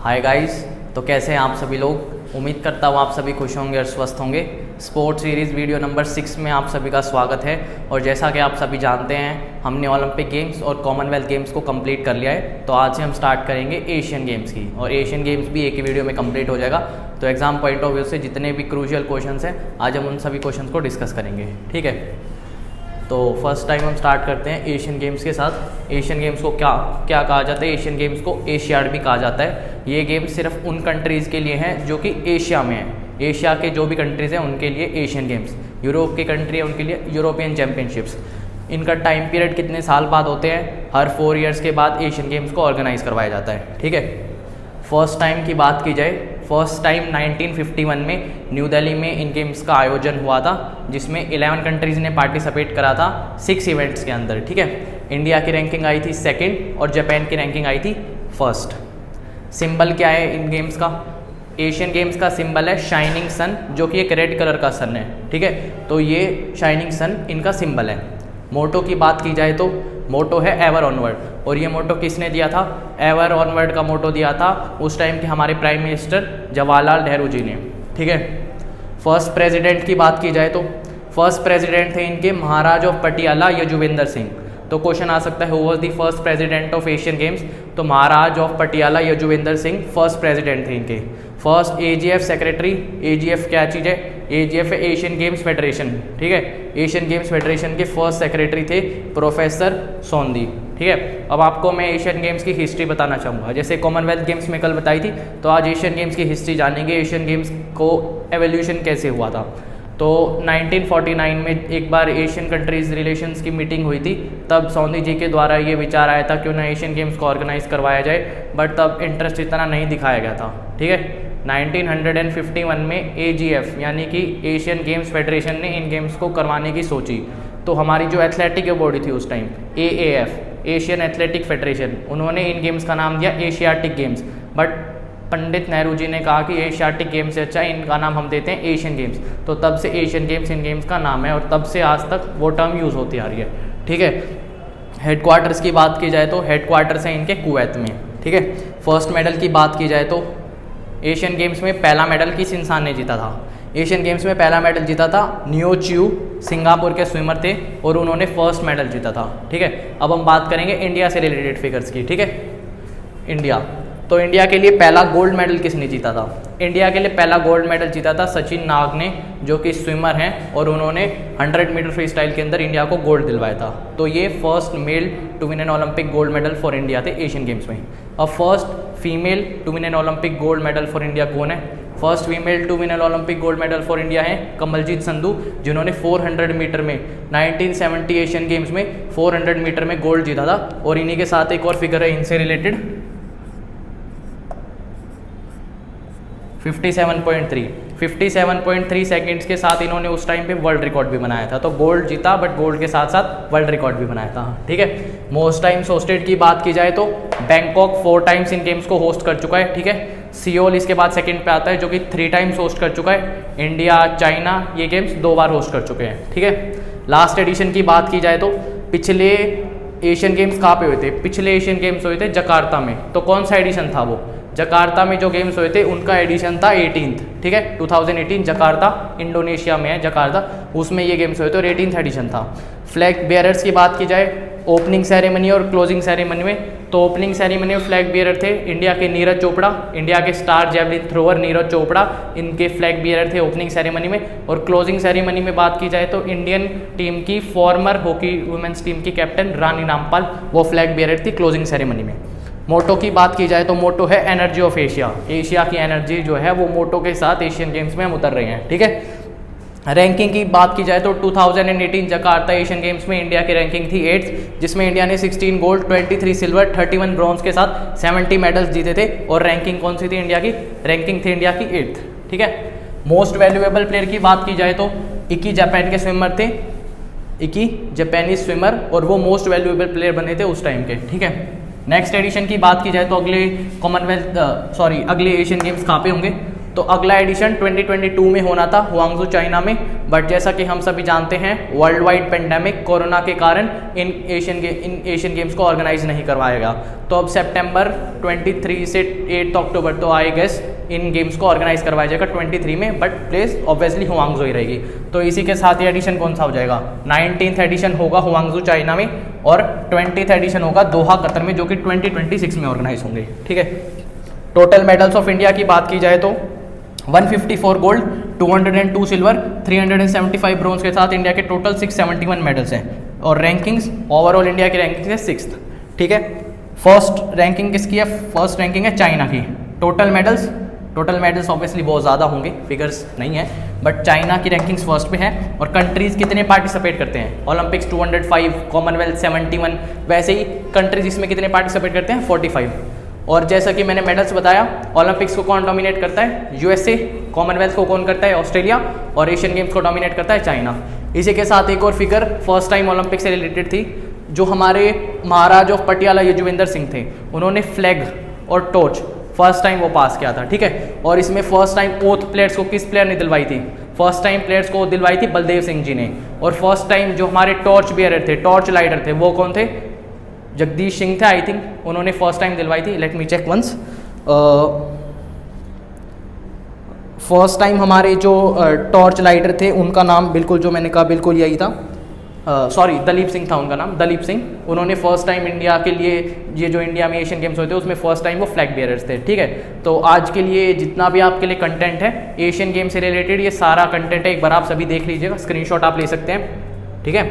Hi guys, तो कैसे हैं आप सभी लोग। उम्मीद करता हूँ आप सभी खुश होंगे और स्वस्थ होंगे। स्पोर्ट्स सीरीज़ वीडियो नंबर 6 में आप सभी का स्वागत है। और जैसा कि आप सभी जानते हैं, हमने ओलंपिक गेम्स और कॉमनवेल्थ गेम्स को कंप्लीट कर लिया है। तो आज से हम स्टार्ट करेंगे एशियन गेम्स की, और एशियन गेम्स भी एक ही वीडियो में कंप्लीट हो जाएगा। तो एग्जाम पॉइंट ऑफ व्यू से जितने भी क्रूशियल क्वेश्चंस हैं, आज हम उन सभी क्वेश्चंस को डिस्कस करेंगे। ठीक है, तो फर्स्ट टाइम हम स्टार्ट करते हैं एशियन गेम्स के साथ। एशियन गेम्स को क्या कहा जाता है? एशियन गेम्स को एशियाड भी कहा जाता है। ये गेम्स सिर्फ उन कंट्रीज़ के लिए हैं जो कि एशिया में हैं। एशिया के जो भी कंट्रीज़ हैं उनके लिए एशियन गेम्स, यूरोप की कंट्री है उनके लिए यूरोपियन चैम्पियनशिप्स। इनका टाइम पीरियड कितने साल बाद होते हैं? हर 4 ईयर्स के बाद एशियन गेम्स को ऑर्गेनाइज करवाया जाता है। ठीक है, फर्स्ट टाइम की बात की जाए, फर्स्ट टाइम 1951 में न्यू दिल्ली में इन गेम्स का आयोजन हुआ था, जिसमें 11 कंट्रीज़ ने पार्टिसिपेट करा था 6 इवेंट्स के अंदर। ठीक है, इंडिया की रैंकिंग आई थी 2nd और जापान की रैंकिंग आई थी 1st। सिंबल क्या है इन गेम्स का? एशियन गेम्स का सिंबल है शाइनिंग सन, जो कि एक रेड कलर का सन है। ठीक है, तो ये शाइनिंग सन इनका सिंबल है। मोटो की बात की जाए तो मोटो है एवर ऑनवर्ड, और ये मोटो किसने दिया था? एवर ऑनवर्ड का मोटो दिया था उस टाइम के हमारे प्राइम मिनिस्टर जवाहरलाल नेहरू जी ने। ठीक है, फर्स्ट प्रेसिडेंट की बात की जाए तो फर्स्ट प्रेसिडेंट थे इनके महाराज ऑफ पटियाला यजुवेंद्र सिंह। तो क्वेश्चन आ सकता है, who was the first president of Asian Games? तो Maharaj of Patiala Yajuvendra Singh first president थे इनके। फर्स्ट एजीएफ सेक्रेटरी, एजीएफ क्या चीज़ है? एजीएफ है एशियन गेम्स फेडरेशन। ठीक है, एशियन गेम्स फेडरेशन के फर्स्ट सेक्रेटरी थे प्रोफेसर सोंदी। ठीक है, अब आपको मैं एशियन गेम्स की हिस्ट्री बताना चाहूँगा। जैसे कॉमनवेल्थ गेम्स में कल बताई थी, तो आज एशियन गेम्स की हिस्ट्री जानेंगे। एशियन गेम्स को एवोल्यूशन कैसे हुआ था? तो 1949 में एक बार एशियन कंट्रीज़ रिलेशंस की मीटिंग हुई थी। तब सोंदी जी के द्वारा ये विचार आया था क्यों ना एशियन गेम्स को ऑर्गेनाइज करवाया जाए, बट तब इंटरेस्ट इतना नहीं दिखाया गया था। ठीक है, 1951 में एजीएफ यानी कि एशियन गेम्स फेडरेशन ने इन गेम्स को करवाने की सोची। तो हमारी जो एथलेटिक बॉडी थी उस टाइम, एएएफ एशियन एथलेटिक फेडरेशन, उन्होंने इन गेम्स का नाम दिया Asiatic games. But Pandit Nehru ji ने कहा कि एशियाटिक गेम्स से अच्छा इनका नाम हम देते हैं एशियन गेम्स। तो तब से एशियन गेम्स इन गेम्स का नाम है, और तब से आज तक वो टर्म यूज़ होती आ रही है। ठीक है, हेडक्वार्टर्स की बात की जाए तो हेडक्वार्टर्स हैं इनके कुवैत में। ठीक है, फर्स्ट मेडल की बात की जाए तो एशियन गेम्स में पहला मेडल किस इंसान ने जीता था? एशियन गेम्स में पहला मेडल जीता था नियो चिऊ, सिंगापुर के स्विमर थे, और उन्होंने फर्स्ट मेडल जीता था। ठीक है, अब हम बात करेंगे इंडिया से रिलेटेड फिगर्स की। ठीक है, इंडिया, तो इंडिया के लिए पहला गोल्ड मेडल किसने जीता था? इंडिया के लिए पहला गोल्ड मेडल जीता था सचिन नाग ने, जो कि स्विमर हैं, और उन्होंने 100 मीटर फ्री स्टाइल के अंदर इंडिया को गोल्ड दिलवाया था। तो ये first male to win an Olympic gold medal for India थे एशियन गेम्स में। अब first female to win an Olympic gold medal for India कौन है? First female to win an Olympic gold medal for India है कमलजीत संधू, जिन्होंने 400 metre में 1970 Asian Games में 400 metre में गोल्ड जीता था। और इन्हीं के साथ एक और फिगर है इनसे रिलेटेड, 57.3 सेकंड्स के साथ इन्होंने उस टाइम पे वर्ल्ड रिकॉर्ड भी बनाया था। तो गोल्ड जीता, बट गोल्ड के साथ साथ वर्ल्ड रिकॉर्ड भी बनाया था। ठीक है, मोस्ट टाइम्स होस्टेड की बात की जाए तो बैंकॉक 4 टाइम्स इन गेम्स को होस्ट कर चुका है। ठीक है, सियोल इसके बाद सेकंड पे आता है, जो कि 3 टाइम्स होस्ट कर चुका है। इंडिया, चाइना ये गेम्स 2 बार होस्ट कर चुके हैं। ठीक है, लास्ट एडिशन की बात की जाए तो पिछले एशियन गेम्स कहाँ पे हुए थे? पिछले एशियन गेम्स हुए थे जकार्ता में। तो कौन सा एडिशन था वो? जकार्ता में जो गेम्स हुए थे उनका एडिशन था 18th। ठीक है, 2018 जकार्ता, इंडोनेशिया में है जकार्ता, उसमें ये गेम्स हुए थे और 18th एडिशन था। फ्लैग बेयरर्स की बात की जाए, ओपनिंग सेरेमनी और क्लोजिंग सेरेमनी में, तो ओपनिंग सेरेमनी में फ्लैग बेयरर थे इंडिया के नीरज चोपड़ा, इंडिया के star javelin thrower Neeraj Chopra, इनके फ्लैग बेयरर थे ओपनिंग सेरेमनी में। और क्लोजिंग सेरेमनी में बात की जाए तो इंडियन टीम की फॉर्मर हॉकी वुमेन्स टीम की कैप्टन रानी रामपाल, वो फ्लैग बेयरर थी क्लोजिंग सेरेमनी में। मोटो की बात की जाए तो मोटो है एनर्जी ऑफ एशिया। एशिया की एनर्जी जो है वो मोटो के साथ एशियन गेम्स में हम उतर रहे हैं। ठीक है, रैंकिंग की बात की जाए तो 2018 जकार्ता एशियन गेम्स में इंडिया की रैंकिंग थी 8th, जिसमें इंडिया ने 16 गोल्ड, 23 सिल्वर, 31 ब्रॉन्ज के साथ 70 मेडल्स जीते थे। और रैंकिंग कौन सी थी इंडिया की? रैंकिंग थी इंडिया की 8th। ठीक है, मोस्ट वैल्यूएबल प्लेयर की बात की जाए तो इकी जापान के स्विमर थे, इकी जापानीज स्विमर, और वो मोस्ट वैल्यूएबल प्लेयर बने थे उस टाइम के। ठीक है, नेक्स्ट एडिशन की बात की जाए तो अगले एशियन गेम्स कहाँ पे होंगे? तो अगला एडिशन 2022 में होना था हुआंगजू चाइना में, बट जैसा कि हम सभी जानते हैं वर्ल्ड वाइड पेंडेमिक कोरोना के कारण इन एशियन गेम्स को ऑर्गेनाइज नहीं करवाया गया। तो अब सितंबर 23 से 8 अक्टूबर तो आई गेस इन गेम्स को ऑर्गेनाइज करवाया जाएगा 23 में, बट प्लेस ऑब्वियसली हुआंगजो ही रहेगी। तो इसी के साथ ये एडिशन कौन सा हो जाएगा, 19th एडिशन होगा हुआंगजो चाइना में, और 20th एडिशन होगा दोहा कतर में, जो कि 2026 में ऑर्गेनाइज होंगे। ठीक है, टोटल मेडल्स ऑफ इंडिया की बात की जाए तो 154 गोल्ड, 202 सिल्वर, 375 ब्रॉन्ज के साथ इंडिया के टोटल 671 मेडल्स हैं। और रैंकिंग्स, ओवरऑल इंडिया की रैंकिंग है 6th। ठीक है, फर्स्ट रैंकिंग किसकी है, फर्स्ट रैंकिंग है चाइना की। टोटल मेडल्स ऑब्वियसली बहुत ज़्यादा होंगे, फिगर्स नहीं है, बट चाइना की रैंकिंग्स फर्स्ट पे है। और कंट्रीज़ कितने पार्टिसिपेट करते हैं, ओलंपिक्स 205, कॉमनवेल्थ 71, वैसे ही कंट्रीज इसमें कितने पार्टिसिपेट करते हैं 45। और जैसा कि मैंने मेडल्स बताया, ओलंपिक्स को कौन डोमिनेट करता है, यूएसए, कॉमनवेल्थ को कौन करता है, ऑस्ट्रेलिया, और एशियन गेम्स को डोमिनेट करता है चाइना। इसी के साथ एक और फिगर फर्स्ट टाइम ओलंपिक से रिलेटेड थी, जो हमारे महाराज ऑफ पटियाला युजवेंद्र सिंह थे, उन्होंने फ्लैग और टॉर्च फर्स्ट टाइम वो पास किया था। ठीक है, और इसमें फर्स्ट टाइम ओथ प्लेयर्स को किस प्लेयर ने दिलवाई थी, फर्स्ट टाइम प्लेयर्स को दिलवाई थी बलदेव सिंह जी ने। और फर्स्ट टाइम जो हमारे टॉर्च बियरर थे, टॉर्च लाइटर थे, वो कौन थे, जगदीश सिंह थे आई थिंक, उन्होंने फर्स्ट टाइम दिलवाई थी। Let me check once. First time हमारे जो टॉर्च लाइटर थे उनका नाम बिल्कुल जो मैंने कहा बिल्कुल यही था, सॉरी दलीप सिंह था उनका नाम, दलीप सिंह। उन्होंने फर्स्ट टाइम इंडिया के लिए, ये जो इंडिया में एशियन गेम्स होते हैं उसमें फर्स्ट टाइम वो फ्लैग बेयरर्स थे। ठीक है, तो आज के लिए जितना भी आपके लिए कंटेंट है एशियन गेम से रिलेटेड, ये सारा कंटेंट है, एक बार आप सभी देख लीजिएगा, स्क्रीनशॉट आप ले सकते हैं। ठीक है,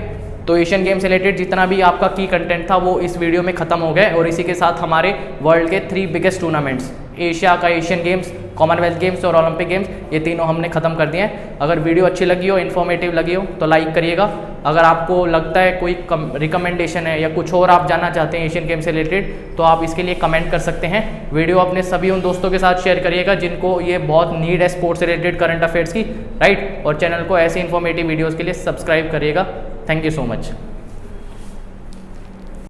तो एशियन गेम से रिलेटेड जितना भी आपका की कंटेंट था वो इस वीडियो में खत्म हो गया। और इसी के साथ हमारे वर्ल्ड के 3 बिगेस्ट टूर्नामेंट्स, एशिया का एशियन गेम्स, कॉमनवेल्थ गेम्स और ओलंपिक गेम्स, ये तीनों हमने खत्म कर दिए हैं। अगर वीडियो अच्छी लगी हो, इन्फॉर्मेटिव लगी हो तो लाइक करिएगा। अगर आपको लगता है कोई रिकमेंडेशन है या कुछ और आप जानना चाहते हैं एशियन गेम से रिलेटेड, तो आप इसके लिए कमेंट कर सकते हैं। वीडियो अपने सभी उन दोस्तों के साथ शेयर करिएगा जिनको ये बहुत नीड है स्पोर्ट्स से रिलेटेड करंट अफेयर्स की, राइट। और चैनल को ऐसे इन्फॉर्मेटिव वीडियोज़ के लिए सब्सक्राइब करिएगा। Thank you so much.